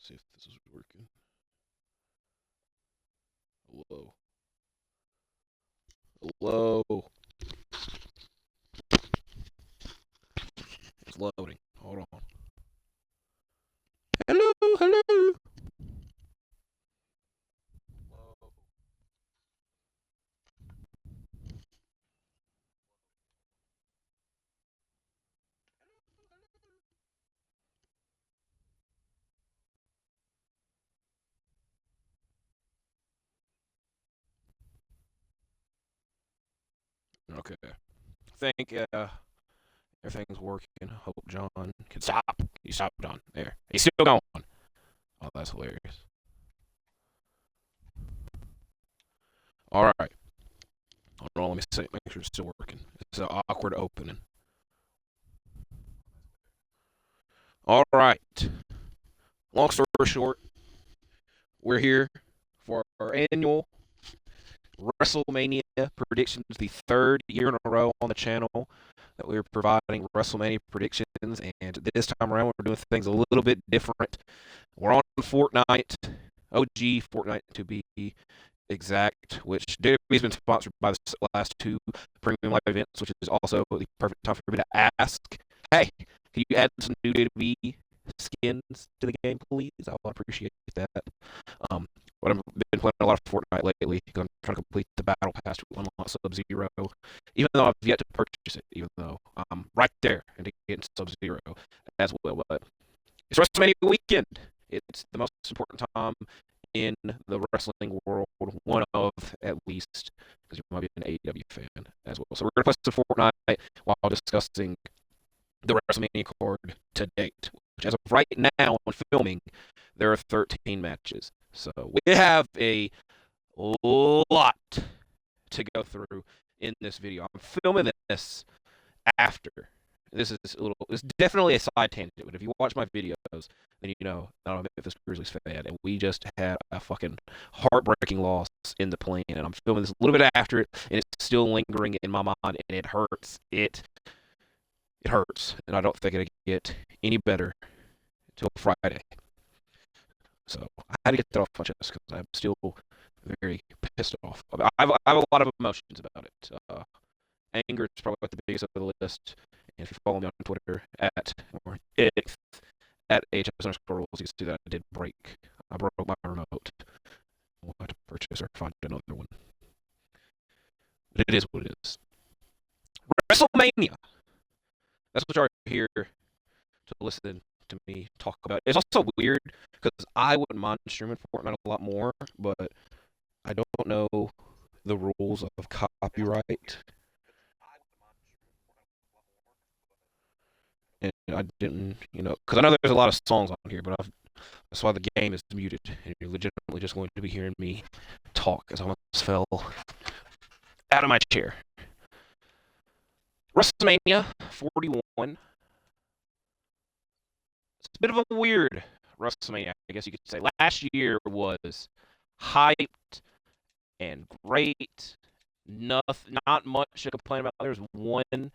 See if this is working. Hello. Hello. It's loading. Hold on. Hello. Hello. Okay. I think everything's working. Hope John can stop. He stopped, John. There. He's still going. Oh, that's hilarious. All right. Hold on. Let me see. Make sure it's still working. It's an awkward opening. All right. Long story short, we're here for our annual WrestleMania Predictions, the third year in a row on the channel that we're providing WrestleMania predictions. And this time around, we're doing things a little bit different. We're on Fortnite, OG Fortnite to be exact, which WWE's been sponsored by the last two premium live events, which is also the perfect time for me to ask, hey, can you add some new WWE skins to the game, please? I would appreciate that. Um, but I've been playing a lot of Fortnite lately because I'm trying to complete the battle pass to unlock Sub-Zero, even though I've yet to purchase it, even though I'm right there and to get Sub-Zero as well. But it's WrestleMania weekend. It's the most important time in the wrestling world, one of at least, because you might be an AEW fan as well. So we're going to play some Fortnite while discussing the WrestleMania card to date, which as of right now when filming, there are 13 matches. So we have a lot to go through in this video. I'm filming this after. This is a little. It's definitely a side tangent, but if you watch my videos, then you know I'm a Memphis Grizzlies fan, and we just had a fucking heartbreaking loss in the plane, and I'm filming this a little bit after it, and it's still lingering in my mind, and it hurts. It hurts, and I don't think it'll get any better until Friday. So I had to get that off my chest because I'm still very pissed off. I have a lot of emotions about it. Anger is probably like the biggest of the list. And if you follow me on Twitter at HS_rules, you can see that I broke my remote. I'll have to purchase or find another one. But it is what it is. WrestleMania. That's what you're here to listen to me talk about. It's also weird because I wouldn't mind streaming Fortnite a lot more, but I don't know the rules of copyright. And I didn't, because I know there's a lot of songs on here, but that's why the game is muted, and you're legitimately just going to be hearing me talk as I almost fell out of my chair. WrestleMania 41. It's a bit of a weird WrestleMania, I guess you could say. Last year was hyped and great. Not much to complain about. There's one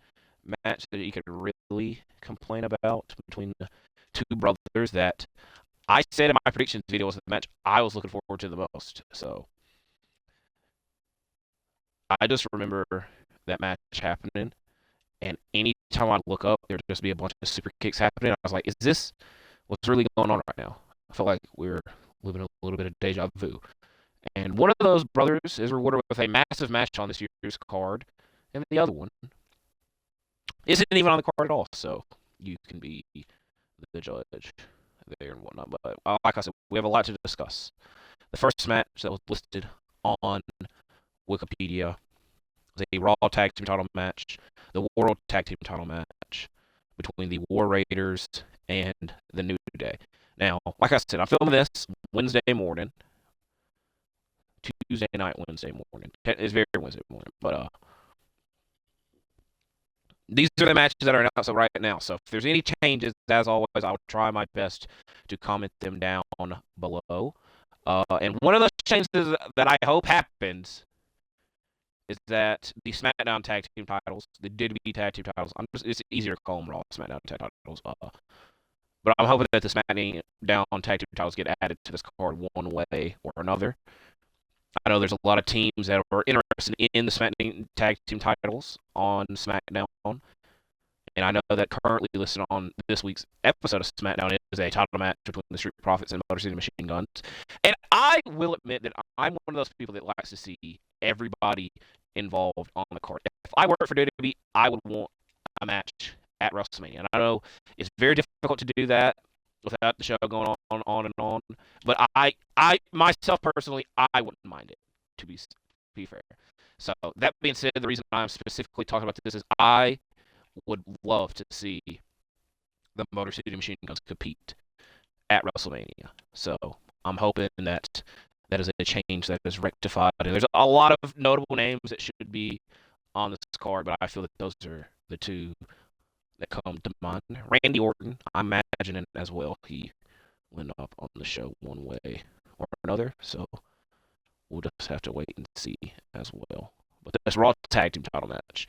match that you could really complain about between the two brothers that I said in my predictions video was the match I was looking forward to the most. So I just remember that match happening, and anytime I look up, there'd just be a bunch of super kicks happening. I was like, is this what's really going on right now? I felt like we were living a little bit of deja vu. And one of those brothers is rewarded with a massive match on this year's card, and the other one isn't even on the card at all. So you can be the judge there and whatnot. But like I said, we have a lot to discuss. The first match that was listed on Wikipedia was a Raw Tag Team title match, the World Tag Team title match between the War Raiders and the New Day. Now, like I said, I'm filming this Wednesday morning. Tuesday night, Wednesday morning. It's very Wednesday morning, but these are the matches that are announced right now. So if there's any changes, as always, I'll try my best to comment them down below. And one of those changes that I hope happens is that the SmackDown Tag Team titles, the WWE Tag Team titles, it's easier to call them Raw SmackDown Tag titles, But I'm hoping that the SmackDown tag team titles get added to this card one way or another. I know there's a lot of teams that are interested in the SmackDown tag team titles on SmackDown. And I know that currently listed on this week's episode of SmackDown is a title match between the Street Profits and Motor City Machine Guns. And I will admit that I'm one of those people that likes to see everybody involved on the card. If I worked for WWE, I would want a match at WrestleMania. And I know it's very difficult to do that without the show going on and on. But I myself personally, I wouldn't mind it, to be fair. So that being said, the reason I'm specifically talking about this is I would love to see the Motor City Machine Guns compete at WrestleMania. So I'm hoping that that is a change that is rectified. And there's a lot of notable names that should be on this card, but I feel that those are the two that come to mind. Randy Orton, I'm imagining as well. He went up on the show one way or another, so we'll just have to wait and see as well. But this Raw Tag Team title match,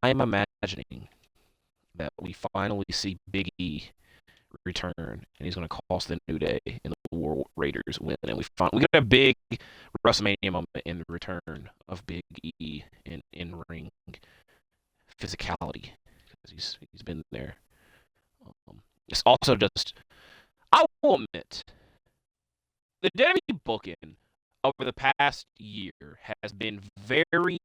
I'm imagining that we finally see Big E return, and he's going to cost the New Day and the War Raiders win, and we get a big WrestleMania moment in the return of Big E in ring physicality because he's been there. It's also just I will admit the WWE booking over the past year has been very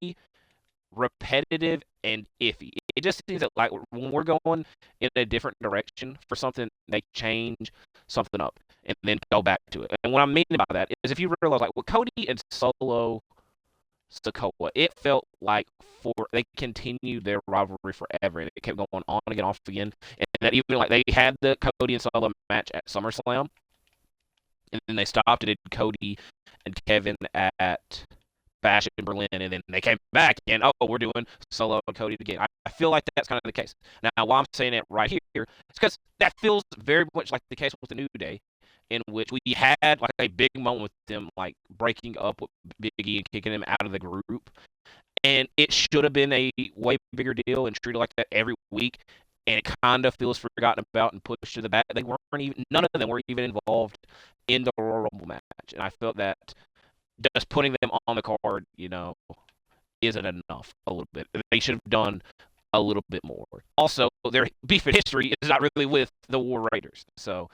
repetitive and iffy. It just seems that like when we're going in a different direction for something, they change something up and then go back to it. And what I mean by that is if you realize like with Cody and Solo Sikoa, it felt like they continued their rivalry forever and it kept going on again, off again. And that even like they had the Cody and Solo match at SummerSlam, and then they stopped and did Cody and Kevin at Bash in Berlin, and then they came back and we're doing Solo and Cody again. I feel like that's kind of the case. Now, why I'm saying it right here, it's because that feels very much like the case with the New Day, in which we had like a big moment with them, like breaking up with Big E and kicking him out of the group, and it should have been a way bigger deal and treated like that every week. And it kind of feels forgotten about and pushed to the back. They weren't even none of them were even involved in the Royal Rumble match, and I felt that just putting them on the card, isn't enough a little bit. They should have done a little bit more. Also, their beef in history is not really with the War Raiders. So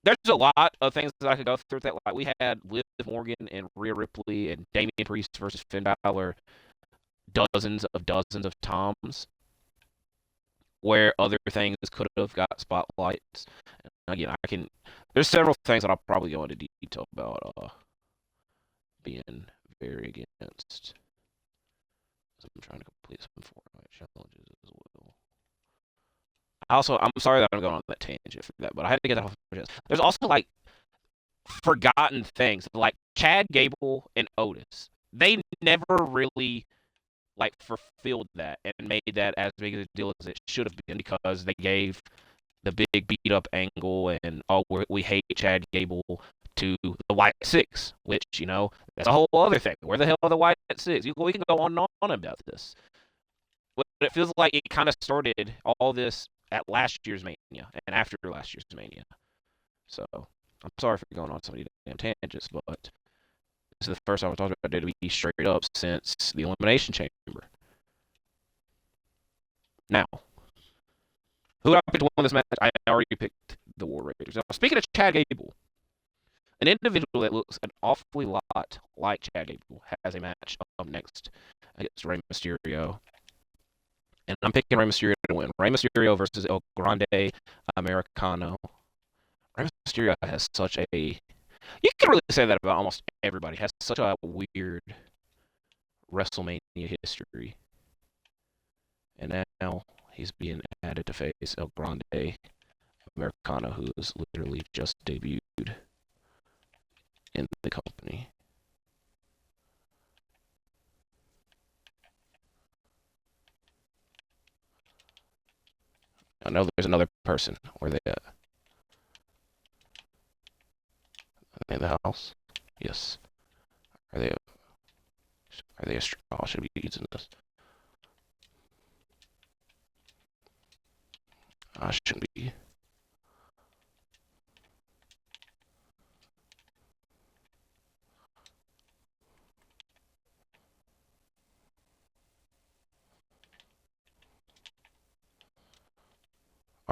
there's a lot of things that I could go through with that. Like we had Liv Morgan and Rhea Ripley and Damian Priest versus Finn Balor dozens of times where other things could have got spotlights. And again, there's several things that I'll probably go into detail about being very against. I'm trying to complete some Fortnite challenges as well. I'm sorry that I'm going on that tangent for that, but I had to get that off my chest. There's also like forgotten things like Chad Gable and Otis. They never really like fulfilled that and made that as big a deal as it should have been because they gave the big beat up angle and we hate Chad Gable to the White Six, which that's a whole other thing. Where the hell are the White Six? We can go on and on about this, but it feels like it kind of started all this at last year's Mania and after last year's Mania. So I'm sorry for going on so many damn tangents, but this is the first time I've talked about WWE straight up since the Elimination Chamber. Now, who did I pick to win this match? I already picked the War Raiders. Now, speaking of Chad Gable, an individual that looks an awfully lot like Chad Gable has a match up next against Rey Mysterio. And I'm picking Rey Mysterio to win. Rey Mysterio versus El Grande Americano. Rey Mysterio has such a... You can really say that about almost everybody. Has such a weird WrestleMania history. And now he's being added to face El Grande Americano, who is literally just debuted in the company. I know there's another person. Where they at? Are they in the house? Yes. Are they? Oh, I should be using this. I shouldn't be.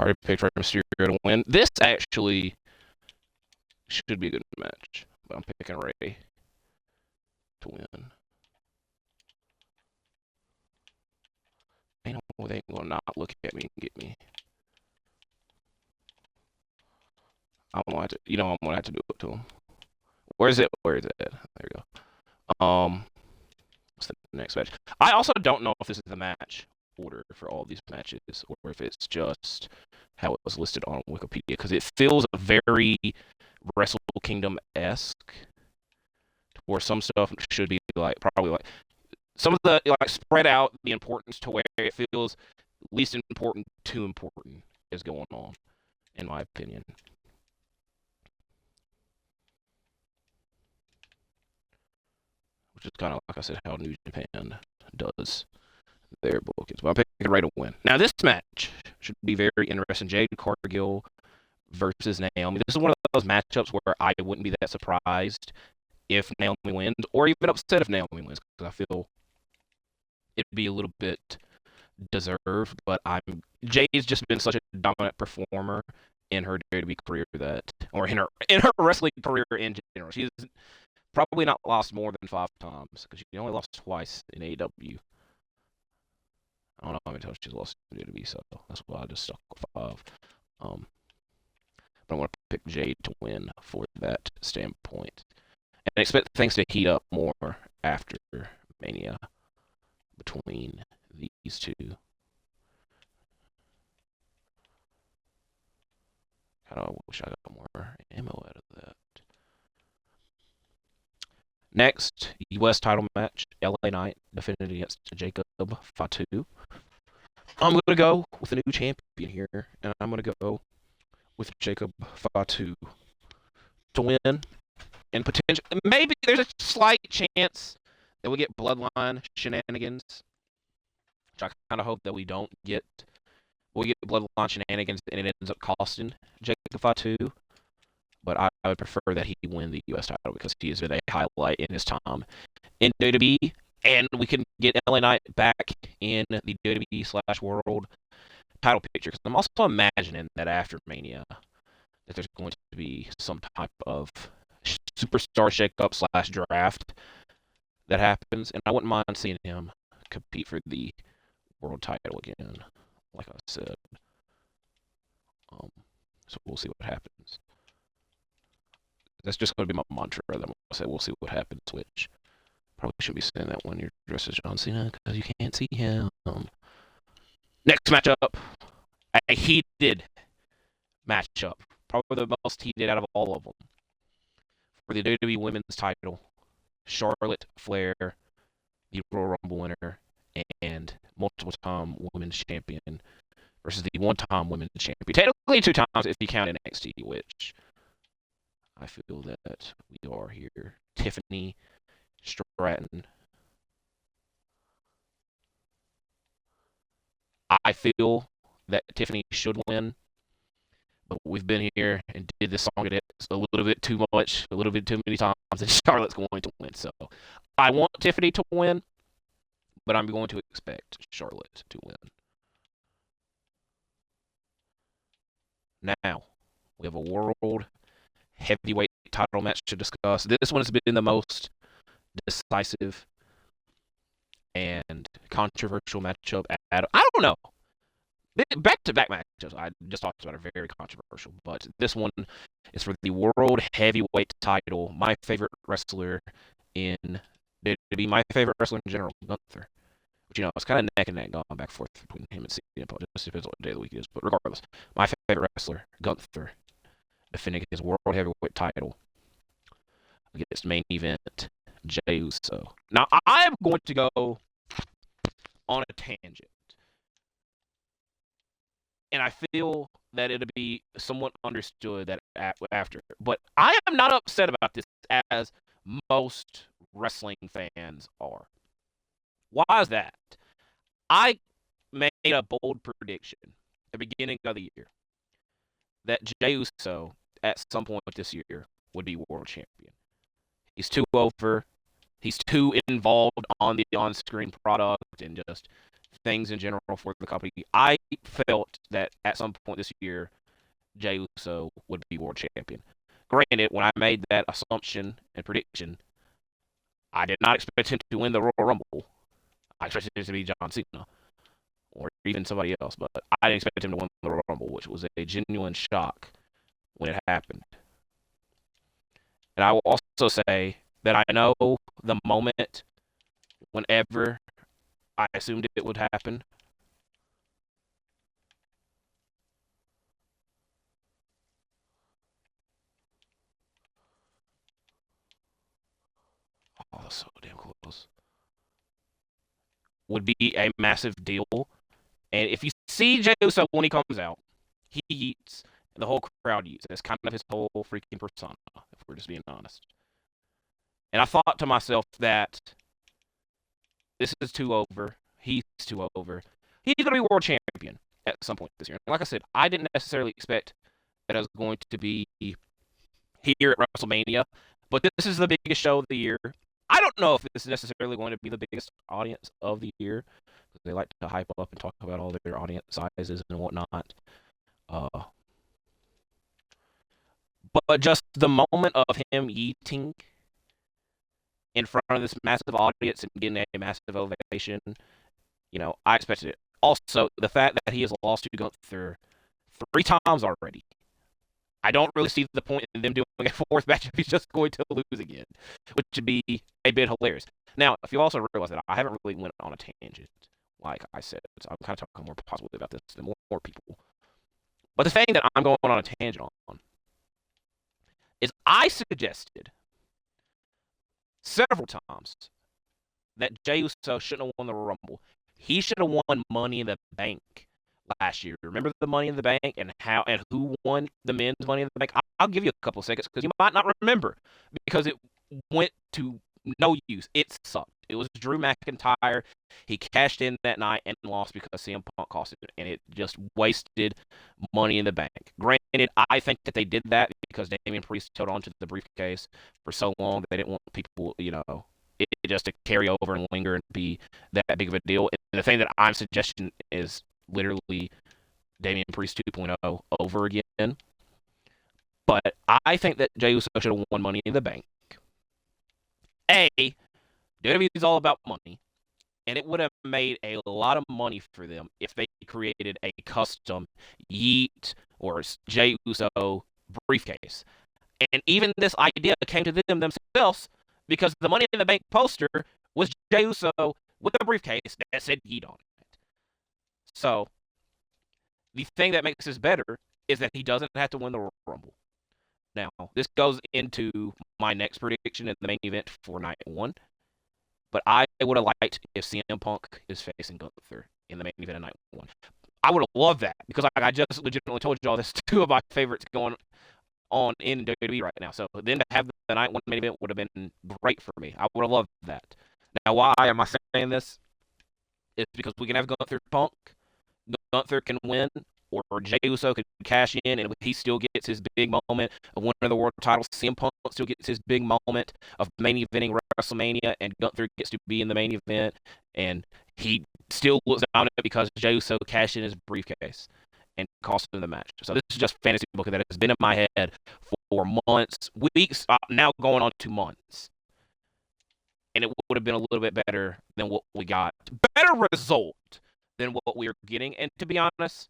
already picked Rey Mysterio to win. This actually should be a good match, but I'm picking Rey to win. Ain't no way they gonna not look at me and get me. I'm gonna have to, I'm gonna have to do it to him. Where is it? There we go. What's the next match? I also don't know if this is the match order for all these matches, or if it's just how it was listed on Wikipedia, because it feels very Wrestle Kingdom-esque, where some stuff should be probably some of the spread out the importance to where it feels least important to important is going on, in my opinion. Which is kind of, like I said, how New Japan does their bookings. But I'm picking Rey to win. Now, this match should be very interesting. Jade Cargill versus Naomi. This is one of those matchups where I wouldn't be that surprised if Naomi wins, or even upset if Naomi wins, because I feel it'd be a little bit deserved. But Jade's just been such a dominant performer in her WWE career or in her wrestling career in general. She's probably not lost more than 5 times, because she only lost twice in AEW. I don't know how many times she's lost in WWE, so that's why I just stuck with 5. But I want to pick Jade to win for that standpoint. And I expect things to heat up more after Mania between these two. I wish I got more ammo out of that. Next, U.S. title match, LA Knight defending against Jacob Fatu. I'm going to go with a new champion here, and I'm going to go with Jacob Fatu to win. And potential, maybe there's a slight chance that we get bloodline shenanigans, which I kind of hope that we don't get. We get bloodline shenanigans and it ends up costing Jacob Fatu. But I would prefer that he win the U.S. title, because he has been a highlight in his time in WWE, and we can get LA Knight back in the WWE/World title picture. Because I'm also imagining that after Mania, that there's going to be some type of superstar shakeup / draft that happens, and I wouldn't mind seeing him compete for the world title again, like I said. So we'll see what happens. That's just going to be my mantra that I'm going to say. We'll see what happens, which probably shouldn't be saying that when you're dressed as John Cena, because you can't see him. Next matchup, a heated matchup. Probably the most heated out of all of them. For the WWE Women's title, Charlotte Flair, the Royal Rumble winner, and multiple-time Women's Champion, versus the one-time Women's Champion. Technically 2 times if you count NXT, which I feel that we are here. Tiffany Stratton. I feel that Tiffany should win, but we've been here and did this song a little bit too much, a little bit too many times, and Charlotte's going to win. So I want Tiffany to win, but I'm going to expect Charlotte to win. Now, we have a World Heavyweight title match to discuss. This one has been the most decisive and controversial matchup. I don't know. Back-to-back matchups I just talked about are very controversial, but this one is for the World Heavyweight title. My favorite wrestler in WWE, my favorite wrestler in general, Gunther. But it's kind of neck and neck going back and forth between him and CM Punk. It just depends what day of the week it is. But regardless, my favorite wrestler, Gunther, defending his World Heavyweight title against Main Event, Jey Uso. Now, I'm going to go on a tangent. And I feel that it'll be somewhat understood that after. But I am not upset about this as most wrestling fans are. Why is that? I made a bold prediction at the beginning of the year that Jey Uso, at some point this year, would be world champion. He's too over. He's too involved on the on-screen product and just things in general for the company. I felt that at some point this year, Jey Uso would be world champion. Granted, when I made that assumption and prediction, I did not expect him to win the Royal Rumble. I expected it to be John Cena or even somebody else, but I didn't expect him to win the Royal Rumble, which was a genuine shock when it happened. And I will also say that I know the moment whenever I assumed it would happen. Oh, that's so damn close. Would be a massive deal. And if you see Jey Uso when he comes out, he eats, and the whole crowd eats. That's kind of his whole freaking persona, if we're just being honest. And I thought to myself that this is too over. He's too over. He's going to be world champion at some point this year. And like I said, I didn't necessarily expect that it was going to be here at WrestleMania, but this is the biggest show of the year. I don't know if this is necessarily going to be the biggest audience of the year. They like to hype up and talk about all their audience sizes and whatnot. Uh, but just the moment of him eating in front of this massive audience and getting a massive ovation, I expected it. Also, the fact that he has lost to Gunther 3 times already. I don't really see the point in them doing a fourth match if he's just going to lose again, which would be a bit hilarious. Now, if you also realize that I haven't really went on a tangent, like I said, so I'm kind of talking more positively about this than more people. But the thing that I'm going on a tangent on is I suggested several times that Jey Uso shouldn't have won the Rumble. He should have won Money in the Bank last year. Remember the Money in the Bank and who won the men's Money in the Bank? I'll give you a couple seconds because you might not remember because it went to no use. It sucked. It was Drew McIntyre. He cashed in that night and lost because CM Punk cost it, and it just wasted Money in the Bank. Granted, I think that they did that because Damian Priest held on to the briefcase for so long that they didn't want people, it just to carry over and linger and be that big of a deal. And the thing that I'm suggesting is literally Damian Priest 2.0 over again. But I think that Jey Uso should have won Money in the Bank. WWE is all about money, and it would have made a lot of money for them if they created a custom Yeet or Jey Uso briefcase. And even this idea came to them themselves because the Money in the Bank poster was Jey Uso with a briefcase that said Yeet on it. So the thing that makes this better is that he doesn't have to win the Rumble. Now, this goes into my next prediction in the main event for night one. But I would have liked if CM Punk is facing Gunther in the main event of night one. I would have loved that because I just legitimately told you all this. 2 of my favorites going on in WWE right now. So then to have the night one main event would have been great for me. I would have loved that. Now, why am I saying this? It's because we can have Gunther Punk. Gunther can win, or Jey Uso could cash in, and he still gets his big moment of winning the world title. CM Punk still gets his big moment of main eventing WrestleMania, and Gunther gets to be in the main event, and he still looks dominant because Jey Uso cashed in his briefcase and cost him the match. So this is just fantasy booking that has been in my head for months, weeks, now going on 2 months. And it would have been a little bit better than what we got. Better result than what we are getting. And to be honest,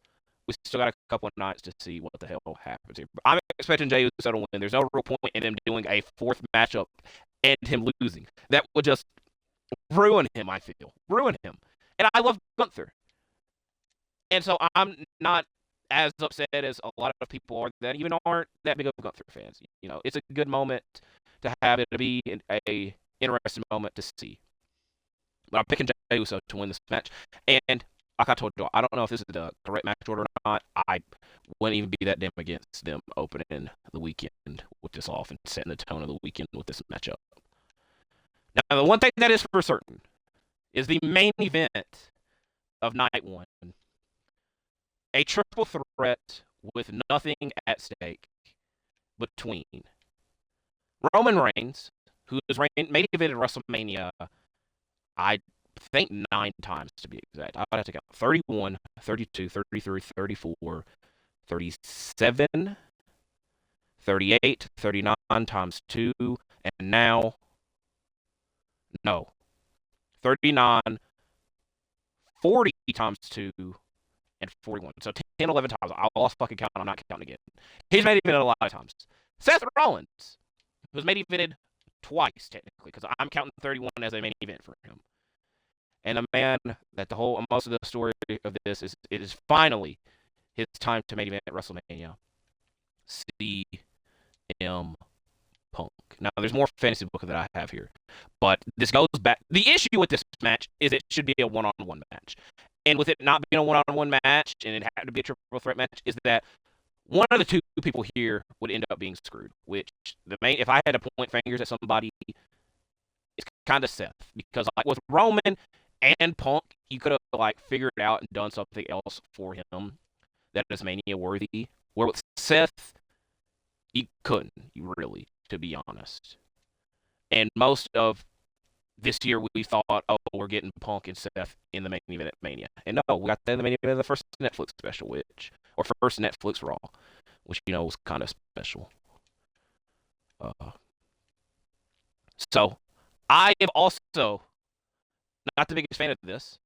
we still got a couple of nights to see what the hell happens here. I'm expecting Jey Uso to win. There's no real point in them doing a 4th matchup and him losing. That would just ruin him, I feel. Ruin him. And I love Gunther. And so I'm not as upset as a lot of people are that even aren't that big of Gunther fans. It's a good moment to have it to be a interesting moment to see. But I'm picking Jey Uso to win this match. And like I told you, I don't know if this is the correct match order or not. I wouldn't even be that damn against them opening the weekend with this off and setting the tone of the weekend with this matchup. Now, the one thing that is for certain is the main event of night one. A triple threat with nothing at stake between Roman Reigns, who is main evented WrestleMania, I think 9 times to be exact. I would have to count 31, 32, 33, 34, 37, 38, 39 times 2, and now, no, 39, 40 times 2, and 41. So 10, 11 times. I lost fucking count. I'm not counting again. He's made evented a lot of times. Seth Rollins was made evented twice, technically, because I'm counting 31 as a main event for him. And the man that most of the story of this is, it is finally his time to main event at WrestleMania. CM Punk. Now, there's more fantasy book that I have here, but this goes back. The issue with this match is it should be a one-on-one match, and with it not being a one-on-one match and it had to be a triple threat match, is that one of the two people here would end up being screwed. Which if I had to point fingers at somebody, it's kind of Seth, because like with Roman and Punk, you could have like figured out and done something else for him that is Mania worthy. Where with Seth, you couldn't, you really, to be honest. And most of this year we thought, oh, we're getting Punk and Seth in the main event at Mania. And no, we got that in the main event of the first Netflix special, or first Netflix Raw, which, was kind of special. So, I am also not the biggest fan of this,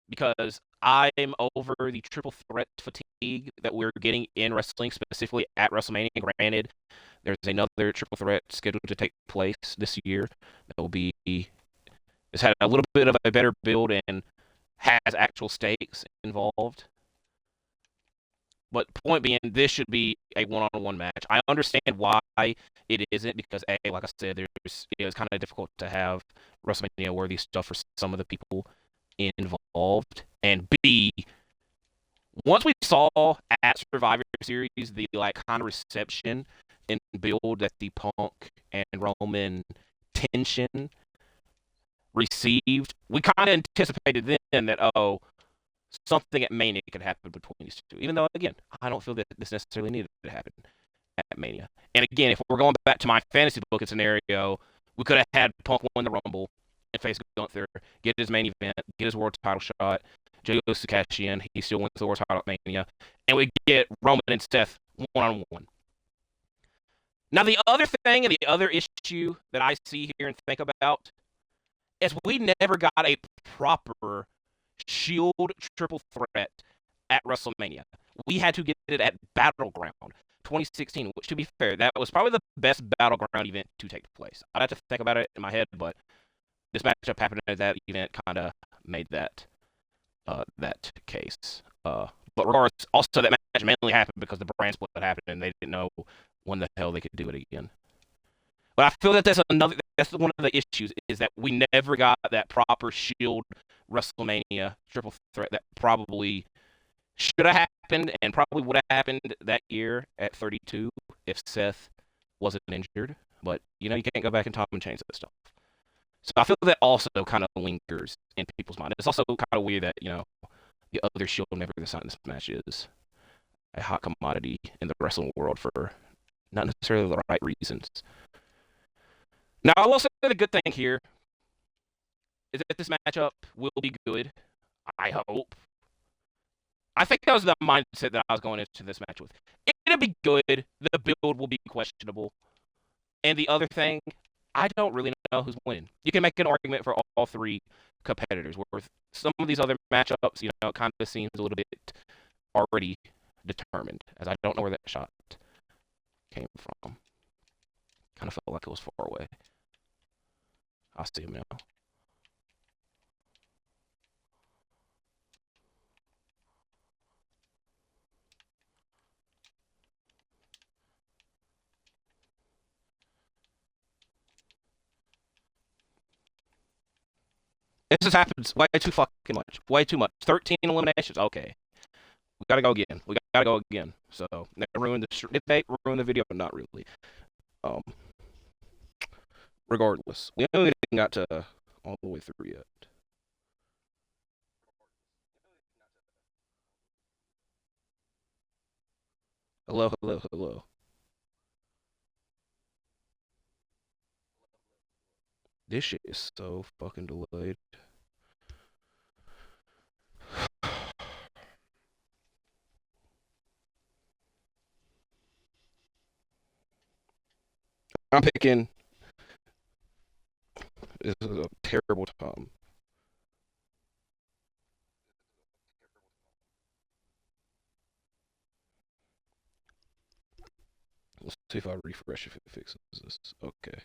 because I'm over the triple threat fatigue that we're getting in wrestling, specifically at WrestleMania. Granted, there's another triple threat scheduled to take place this year that will be, it's had a little bit of a better build and has actual stakes involved. But the point being, this should be a one-on-one match. I understand why it isn't, because A, like I said, it's kind of difficult to have WrestleMania worthy stuff for some of the people involved, and B, once we saw at Survivor Series the kind of reception and build that the Punk and Roman tension received, we kind of anticipated then that, something at Mania could happen between these two. Even though, again, I don't feel that this necessarily needed to happen at Mania. And again, if we're going back to my fantasy booking scenario, we could have had Punk win the Rumble and face Gunther, get his main event, get his world title shot. Jey goes to cash in. He still wins the world title at Mania. And we get Roman and Seth one-on-one. Now, the other thing and the other issue that I see here and think about is we never got a proper Shield triple threat at WrestleMania. We had to get it at Battleground 2016, which, to be fair, that was probably the best Battleground event to take place. I'd have to think about it in my head, but this matchup happened at that event kind of made that case. But regardless, also that match mainly happened because the brand split happened and they didn't know when the hell they could do it again. But I feel that that's one of the issues, is that we never got that proper Shield WrestleMania triple threat that probably should have happened and probably would have happened that year at 32 if Seth wasn't injured. But, you can't go back in time and change that stuff. So I feel that also kind of lingers in people's mind. It's also kind of weird that, the other Shield member that's not in this match is a hot commodity in the wrestling world for not necessarily the right reasons. Now, I will say the good thing here is that this matchup will be good. I hope. I think that was the mindset that I was going into this match with. It'll be good. The build will be questionable. And the other thing, I don't really know who's winning. You can make an argument for all three competitors, where some of these other matchups, it kind of seems a little bit already determined, as I don't know where that shot came from. Kind of felt like it was far away. I'll see him now. This just happens way too fucking much. Way too much. 13 eliminations. Okay. We gotta go again. We gotta go again. So, they ruined did they ruin the video? Not really. Regardless, we haven't even got to all the way through yet. Hello, hello, hello. This shit is so fucking delayed. I'm picking. This is a terrible time. Let's see if I refresh if it fixes this. Okay.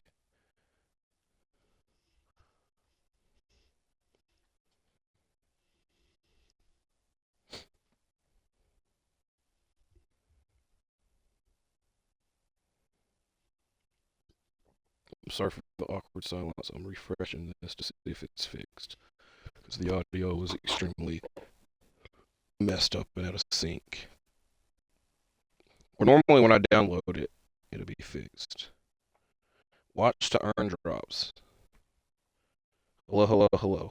I'm sorry for the awkward silence. I'm refreshing this to see if it's fixed. Because the audio was extremely messed up and out of sync. Or normally when I download it, it'll be fixed. Watch to earn drops. Hello, hello, hello.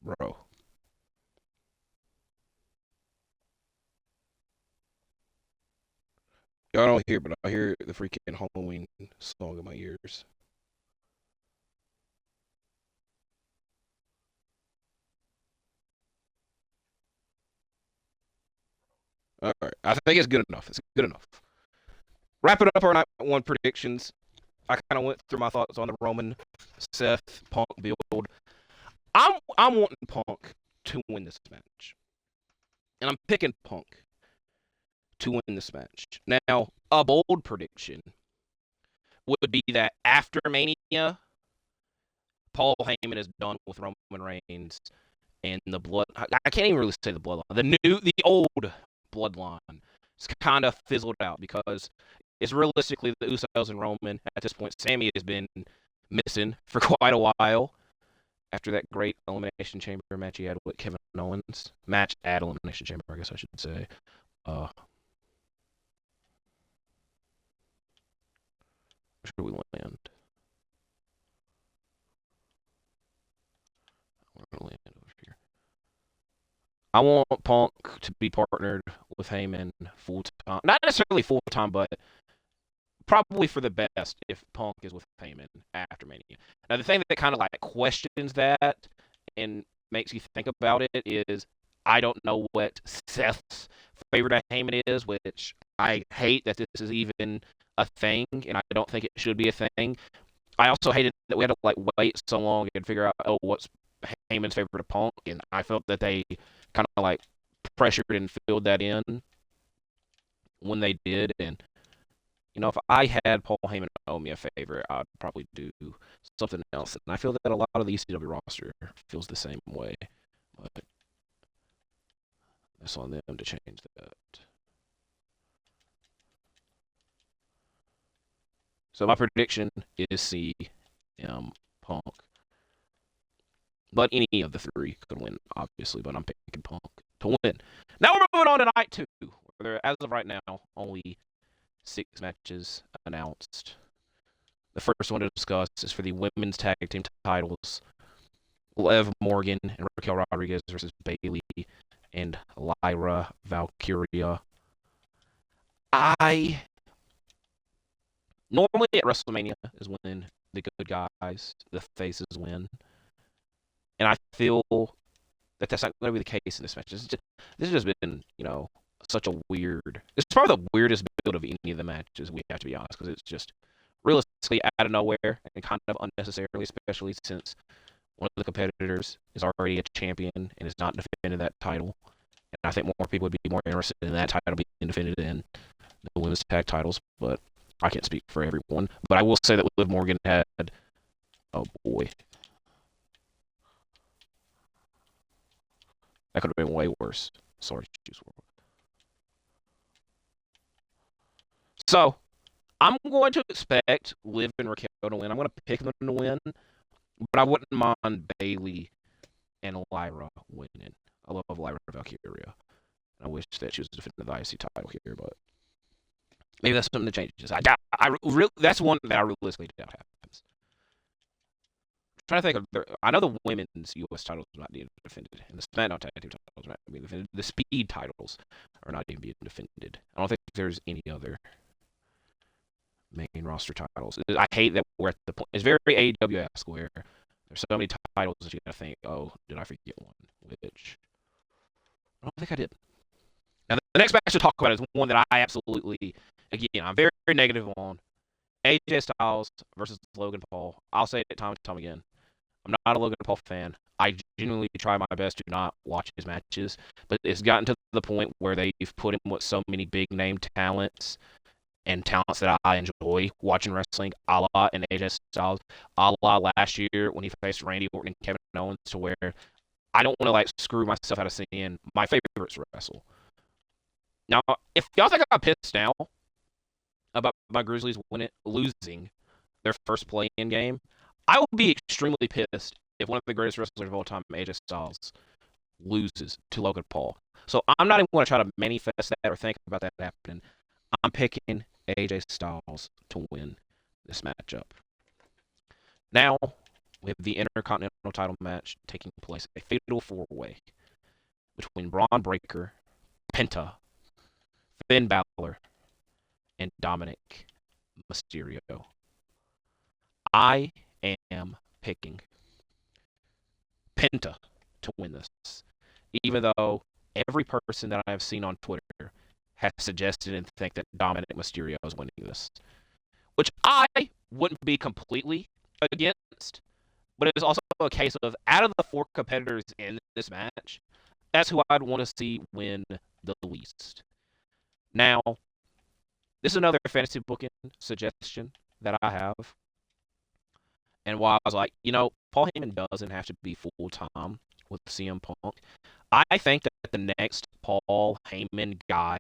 Bro. Y'all don't hear, but I hear the freaking Halloween song in my ears. All right. I think it's good enough. It's good enough. Wrapping up our night one predictions. I kind of went through my thoughts on the Roman Seth Punk build. I'm wanting Punk to win this match, and I'm picking Punk to win this match. Now, a bold prediction would be that after Mania, Paul Heyman is done with Roman Reigns, and the blood. I can't even really say the bloodline. The old bloodline. It's kind of fizzled out because it's realistically the Usos and Roman at this point. Sammy has been missing for quite a while after that great Elimination Chamber match he had with Kevin Owens. Match at Elimination Chamber, I guess I should say. Where should we land? We're gonna land over here. I want Punk to be partnered with Heyman full time. Not necessarily full time, but probably for the best if Punk is with Heyman after Mania. Now, the thing that kind of like questions that and makes you think about it is I don't know what Seth's favorite of Heyman is, which I hate that this is even a thing, and I don't think it should be a thing. I also hated that we had to like wait so long and figure out what's Heyman's favorite of Punk, and I felt that they kind of like pressured and filled that in when they did, and if I had Paul Heyman owe me a favor, I'd probably do something else. And I feel that a lot of the ECW roster feels the same way. But it's on them to change that. So my prediction is CM Punk. But any of the three could win, obviously, but I'm picking Punk to win. Now we're moving on to night two. Where as of right now, only 6 matches announced. The first one to discuss is for the women's tag team titles. Liv Morgan and Raquel Rodriguez versus Bayley and Lyra Valkyria. I normally at WrestleMania is when the good guys, the faces win. And I feel that that's not going to be the case in this match. This has just been, such a weird. It's probably the weirdest build of any of the matches, we have to be honest, because it's just realistically out of nowhere and kind of unnecessarily, especially since one of the competitors is already a champion and has not defended that title. And I think more people would be more interested in that title being defended than the women's tag titles, but I can't speak for everyone. But I will say that Liv Morgan had, oh boy, that could have been way worse. Sorry, Juice WRLD. So, I'm going to expect Liv and Raquel to win. I'm going to pick them to win, but I wouldn't mind Bayley and Lyra winning. I love Lyra Valkyria. I wish that she was defending the IC title here, but maybe that's something that changes. That's one that I realistically doubt happens. I'm trying to think of. I know the women's U.S. titles are not being defended, and the SmackDown Tag Team titles are not being defended. The Speed titles are not even being defended. I don't think there's any other main roster titles. I hate that we're at the point. It's very AEW-esque where there's so many titles that you gotta think, oh, did I forget one? Which I don't think I did. Now, the next match to talk about is one that I absolutely, again, I'm very, very negative on. AJ Styles versus Logan Paul. I'll say it time and time again. I'm not a Logan Paul fan. I genuinely try my best to not watch his matches, but it's gotten to the point where they've put him with so many big name talents and talents that I enjoy watching wrestling, a la and AJ Styles, a la last year when he faced Randy Orton and Kevin Owens, to where I don't want to like screw myself out of seeing my favorites wrestle. Now, if y'all think I'm pissed now about my Grizzlies losing their first play-in game, I will be extremely pissed if one of the greatest wrestlers of all time, AJ Styles, loses to Logan Paul. So I'm not even going to try to manifest that or think about that happening. I'm picking AJ Styles to win this matchup. Now, we have the Intercontinental title match taking place, a fatal four-way between Braun Breaker, Penta, Finn Balor, and Dominic Mysterio. I am picking Penta to win this, even though every person that I have seen on Twitter has suggested and think that Dominic Mysterio is winning this, which I wouldn't be completely against, but it is also a case of, out of the four competitors in this match, that's who I'd want to see win the least. Now, this is another fantasy booking suggestion that I have. And while I was like, Paul Heyman doesn't have to be full-time with CM Punk, I think that the next Paul Heyman guy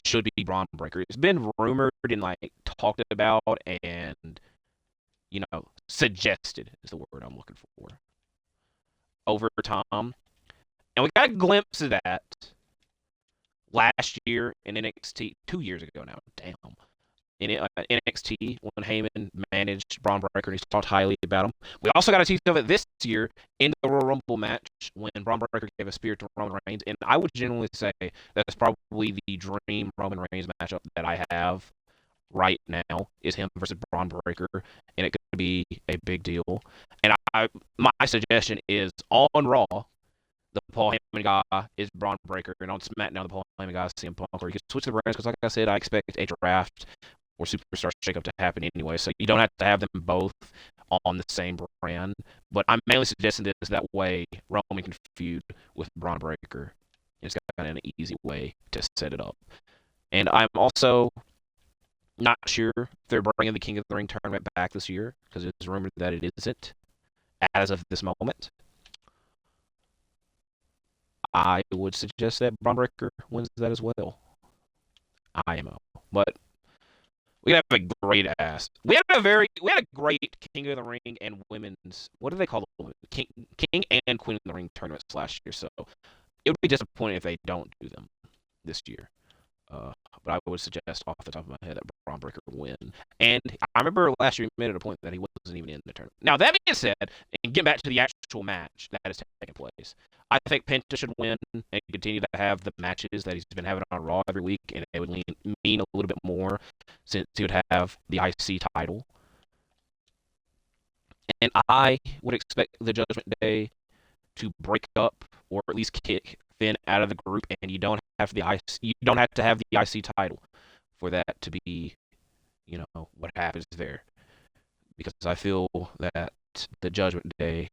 should be Braun Breaker. It's been rumored and talked about and, suggested is the word I'm looking for over time. And we got a glimpse of that last year in NXT, 2 years ago now. Damn. In NXT, when Heyman managed Braun Breaker and he talked highly about him. We also got a taste of it this year in the Royal Rumble match when Braun Breaker gave a spear to Roman Reigns. And I would genuinely say that's probably the dream Roman Reigns matchup that I have right now, is him versus Braun Breaker. And it could be a big deal. And my suggestion is, on Raw, the Paul Heyman guy is Braun Breaker, and on SmackDown, the Paul Heyman guy is CM Punk. Or you can switch the brands, because like I said, I expect a draft or superstar shakeup to happen anyway, so you don't have to have them both on the same brand. But I'm mainly suggesting this that way Roman can feud with Braun Breaker. It's got an easy way to set it up. And I'm also not sure if they're bringing the King of the Ring tournament back this year, because it's rumored that it isn't as of this moment. I would suggest that Braun Breaker wins that as well. IMO. But we have a great ass. We had a great King of the Ring and women's. What do they call them? King and Queen of the Ring tournaments last year. So it would be disappointing if they don't do them this year. But I would suggest off the top of my head that Braun Breaker win. And I remember last year he made it a point that he wasn't even in the tournament. Now, that being said, and getting back to the actual match that is taking place, I think Penta should win and continue to have the matches that he's been having on Raw every week, and it would mean a little bit more since he would have the IC title. And I would expect the Judgment Day to break up or at least kick Finn out of the group, and you don't have to have the IC title for that to be, what happens there. Because I feel that the Judgment Day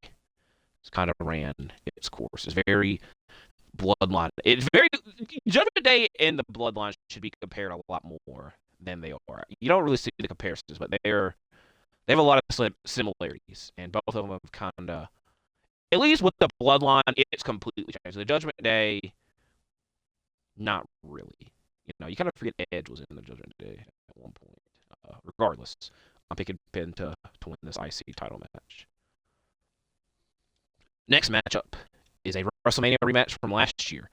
kind of ran its course. It's very bloodline. Judgment Day and the Bloodline should be compared a lot more than they are. You don't really see the comparisons, but they have a lot of similarities, and both of them have kind of, at least with the Bloodline, it's completely changed. The Judgment Day, not really. You kind of forget Edge was in the Judgment Day at one point. Regardless, I'm picking Penta to win this IC title match. Next matchup is a WrestleMania rematch from last year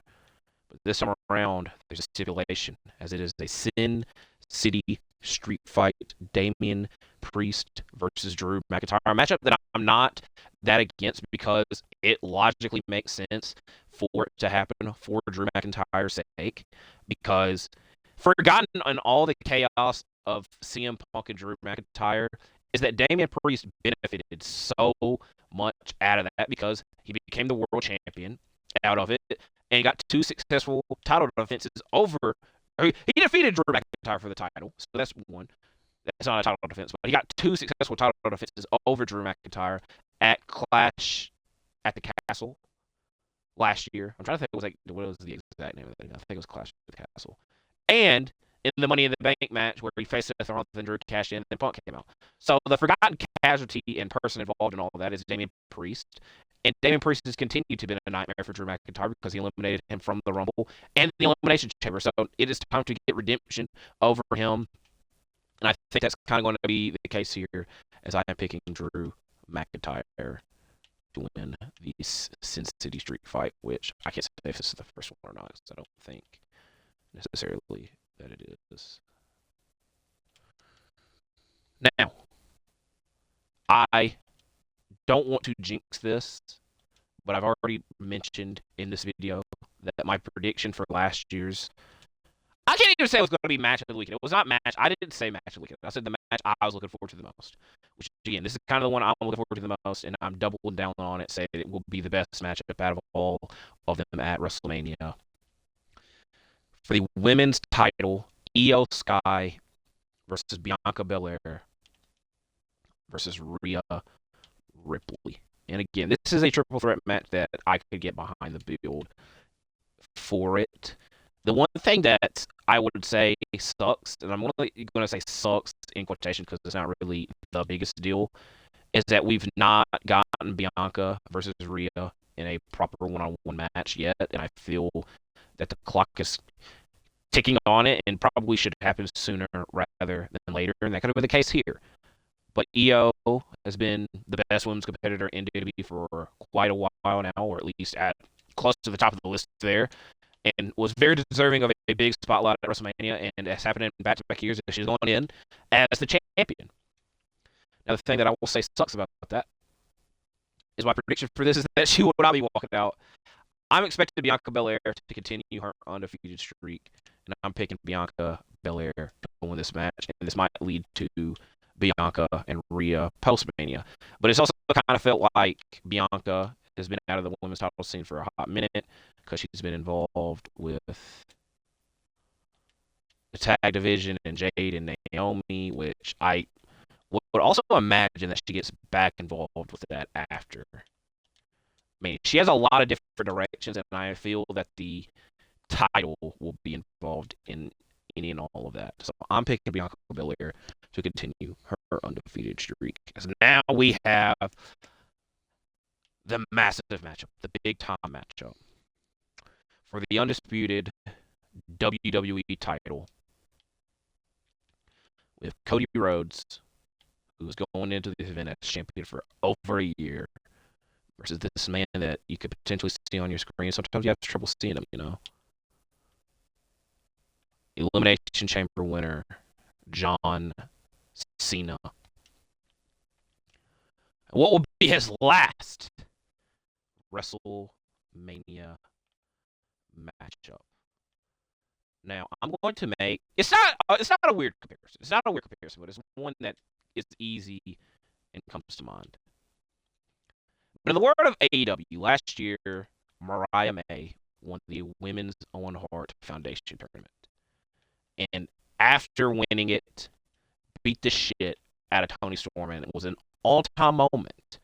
But this time around, there's a stipulation, as it is a Sin City Street Fight. Damian Priest versus Drew McIntyre. A matchup that I'm not that against because it logically makes sense for it to happen for Drew McIntyre's sake. Because forgotten in all the chaos of CM Punk and Drew McIntyre is that Damian Priest benefited so much out of that because he became the world champion out of it and got two successful title defenses over. He defeated Drew McIntyre for the title, so that's one. That's not a title defense, but he got two successful title defenses over Drew McIntyre at Clash at the Castle last year. I'm trying to think what was the exact name of that? I think it was Clash at the Castle. And in the Money in the Bank match where he faced Seth Rollins and Drew cashed in, and then Punk came out. So the forgotten casualty and person involved in all of that is Damian Priest. And Damian Priest has continued to be a nightmare for Drew McIntyre because he eliminated him from the Rumble and the Elimination Chamber. So it is time to get redemption over him. And I think that's kind of going to be the case here as I am picking Drew McIntyre to win the Sin City Street Fight, which I can't say if this is the first one or not because I don't think necessarily that it is. Now, I don't want to jinx this, but I've already mentioned in this video that my prediction for last year's, I can't even say it was going to be match of the weekend. It was not match. I didn't say match of the weekend. I said the match I was looking forward to the most. Which, again, this is kind of the one I'm looking forward to the most, and I'm doubling down on it, saying it will be the best matchup out of all of them at WrestleMania. For the women's title, Io Sky versus Bianca Belair versus Rhea Ripley. And again, this is a triple threat match that I could get behind the build for it. The one thing that I would say sucks, and I'm only going to say sucks in quotation because it's not really the biggest deal, is that we've not gotten Bianca versus Rhea in a proper one-on-one match yet, and I feel that the clock is ticking on it and probably should happen sooner rather than later, and that could have been the case here. But Io has been the best women's competitor in WWE for quite a while now, or at least at close to the top of the list there, and was very deserving of a big spotlight at WrestleMania, and has happened in back-to-back years, and she's going in as the champion. Now, the thing that I will say sucks about that is my prediction for this is that she will not be walking out. I'm expecting Bianca Belair to continue her undefeated streak, and I'm picking Bianca Belair to win this match, and this might lead to Bianca and Rhea post-Mania. But it's also kind of felt like Bianca has been out of the women's title scene for a hot minute because she's been involved with the tag division and Jade and Naomi, which I would also imagine that she gets back involved with that after. I mean, she has a lot of different directions, and I feel that the title will be involved in any and all of that. So I'm picking Bianca Belair to continue her undefeated streak. As now we have the massive matchup, the big time matchup for the undisputed WWE title with Cody Rhodes, who is going into this event as champion for over a year, versus this man that you could potentially see on your screen. Sometimes you have trouble seeing him, you know. Elimination Chamber winner, John Cena. What will be his last WrestleMania matchup? Now, I'm going to make it's not a weird comparison. It's not a weird comparison, but it's one that is easy and comes to mind. But in the world of AEW, last year, Mariah May won the Women's Owen Hart Foundation tournament. And after winning it, beat the shit out of Toni Storm, and it was an all-time moment.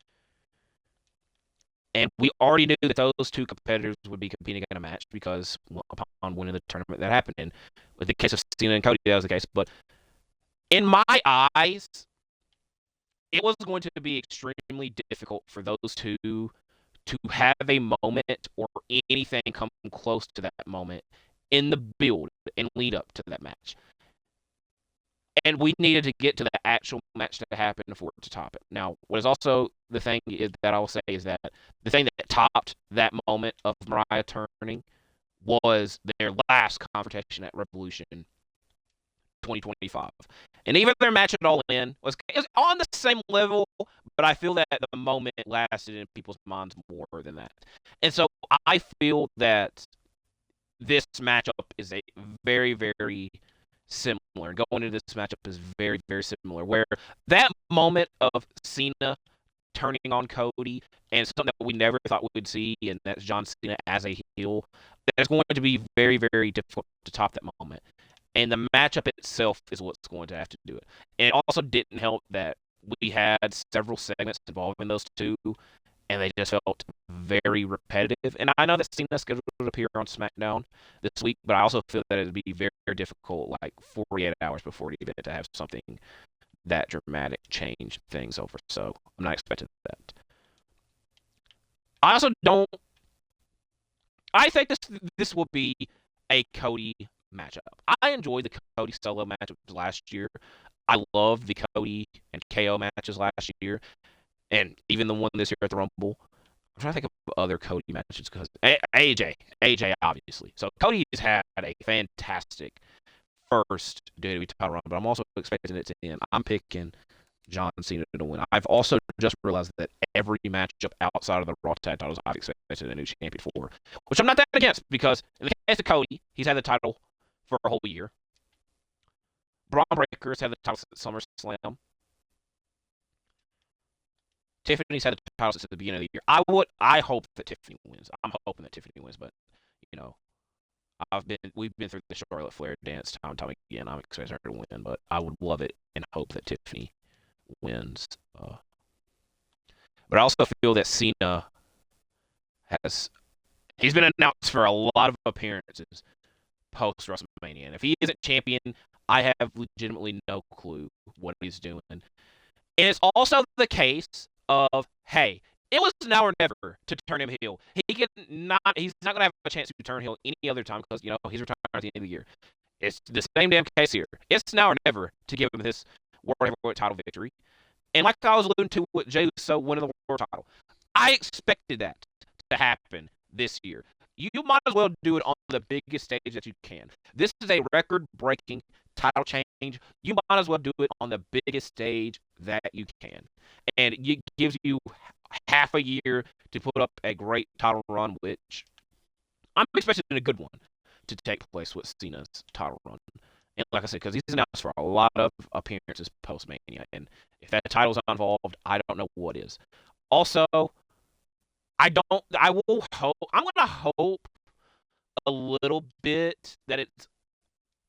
And we already knew that those two competitors would be competing in a match because upon winning the tournament that happened. And with the case of Cena and Cody, that was the case. But in my eyes, it was going to be extremely difficult for those two to have a moment or anything come close to that moment in the build and lead up to that match. And we needed to get to the actual match to happen for it to top it. Now, what is also the thing is that I will say is that the thing that topped that moment of Mariah turning was their last confrontation at Revolution 2025. And even their match at All In was on the same level, but I feel that the moment lasted in people's minds more than that. And so I feel that this matchup is a very, very similar. Going into this matchup is very, very similar. Where that moment of Cena turning on Cody and something that we never thought we would see, and that's John Cena as a heel, that's going to be very, very difficult to top that moment. And the matchup itself is what's going to have to do it. And it also didn't help that we had several segments involving those two, and they just felt very repetitive. And I know that Cena's scheduled to appear on SmackDown this week, but I also feel that it'd be very, very difficult, like 48 hours before the event, to have something that dramatic change things over. So I'm not expecting that. I also don't. I think this will be a Cody matchup. I enjoyed the Cody solo matchups last year. I loved the Cody and KO matches last year, and even the one this year at the Rumble. I'm trying to think of other Cody matches because AJ obviously. So Cody has had a fantastic first WWE title run, but I'm also expecting it to end. I'm picking John Cena to win. I've also just realized that every matchup outside of the Raw tag titles I've expected a new champion for, which I'm not that against because in the case of Cody, he's had the title for a whole year. Braun Breaker's had the title at SummerSlam. Tiffany's had the title since the beginning of the year. I hope that Tiffany wins. I'm hoping that Tiffany wins, but you know, we've been through the Charlotte Flair dance time and time again. I'm expecting her to win, but I would love it and hope that Tiffany wins. But I also feel that Cena he's been announced for a lot of appearances post WrestleMania, and if he isn't champion, I have legitimately no clue what he's doing. And it's also the case of, hey, it was now or never to turn him heel. He's not going to have a chance to turn heel any other time because he's retiring at the end of the year. It's the same damn case here. It's now or never to give him this World Heavyweight title victory. And like I was alluding to with Jey Uso winning the world title, I expected that to happen this year. You might as well do it on the biggest stage that you can. This is a record-breaking title change. You might as well do it on the biggest stage that you can. And it gives you half a year to put up a great title run, which I'm expecting a good one to take place with Cena's title run. And like I said, because he's announced for a lot of appearances post-Mania. And if that title's not involved, I don't know what is. Also, I'm going to hope a little bit that it's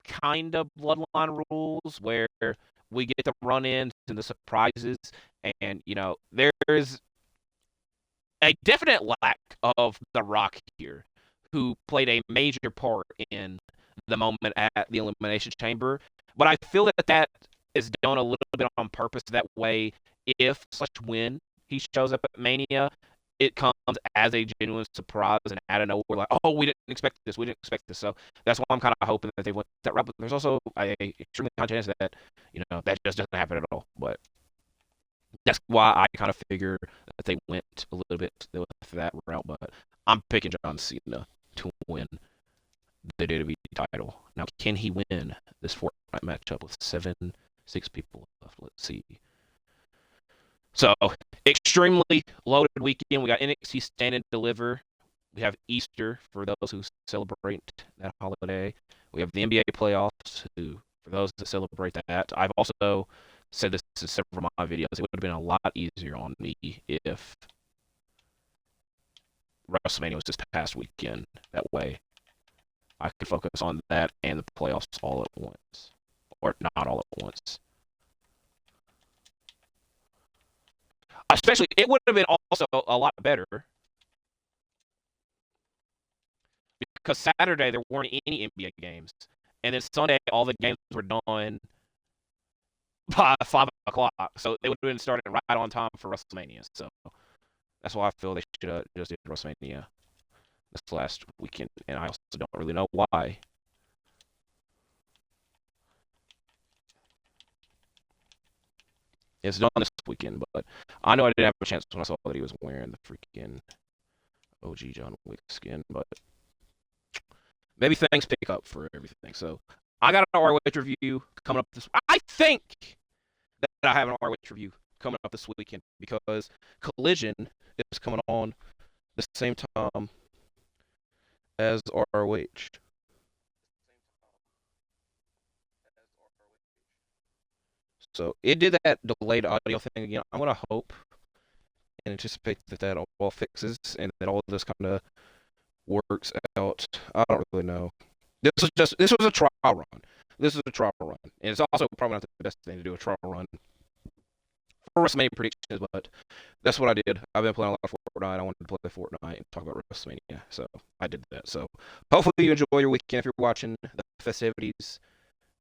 kind of bloodline rules where we get the run-ins and the surprises. And, there's a definite lack of The Rock here, who played a major part in the moment at the Elimination Chamber. But I feel that is done a little bit on purpose. That way, if/when he shows up at Mania, it comes as a genuine surprise and out of nowhere, like, oh, we didn't expect this. So that's why I'm kind of hoping that they went that route. But there's also a extremely high chance that, that just doesn't happen at all. But that's why I kind of figure that they went a little bit with that route. But I'm picking John Cena to win the WWE title. Now, can he win this Fortnite matchup with 6 people left? Let's see. So, extremely loaded weekend. We got NXT Stand and Deliver. We have Easter for those who celebrate that holiday. We have the NBA playoffs for those that celebrate that. I've also said this in several of my videos. It would have been a lot easier on me if WrestleMania was this past weekend. That way, I could focus on that and the playoffs all at once. Or not all at once. Especially, it would have been also a lot better because Saturday there weren't any NBA games. And then Sunday, all the games were done by 5 o'clock. So they would have been started right on time for WrestleMania. So that's why I feel they should have just did WrestleMania this last weekend. And I also don't really know why. It's done this weekend, but I know I didn't have a chance when I saw that he was wearing the freaking OG John Wick skin, but maybe things pick up for everything. So I got an ROH review coming up this. I think that I have an ROH review coming up this weekend because Collision is coming on the same time as ROH. So it did that delayed audio thing again. I'm gonna hope and anticipate that that all fixes and that all of this kind of works out. I don't really know. This was a trial run. This is a trial run, and it's also probably not the best thing to do a trial run for WrestleMania predictions, but that's what I did. I've been playing a lot of Fortnite. I wanted to play Fortnite and talk about WrestleMania, so I did that. So hopefully you enjoy your weekend. If you're watching the festivities,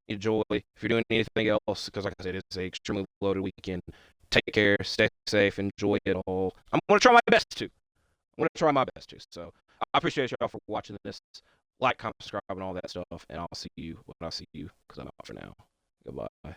enjoy. If you're doing anything else, because like I said, it's an extremely loaded weekend. Take care, stay safe, enjoy it all. I'm gonna try my best to. I'm gonna try my best to. So I appreciate y'all for watching this. Like, comment, subscribe, and all that stuff. And I'll see you when I see you, because I'm out for now. Goodbye.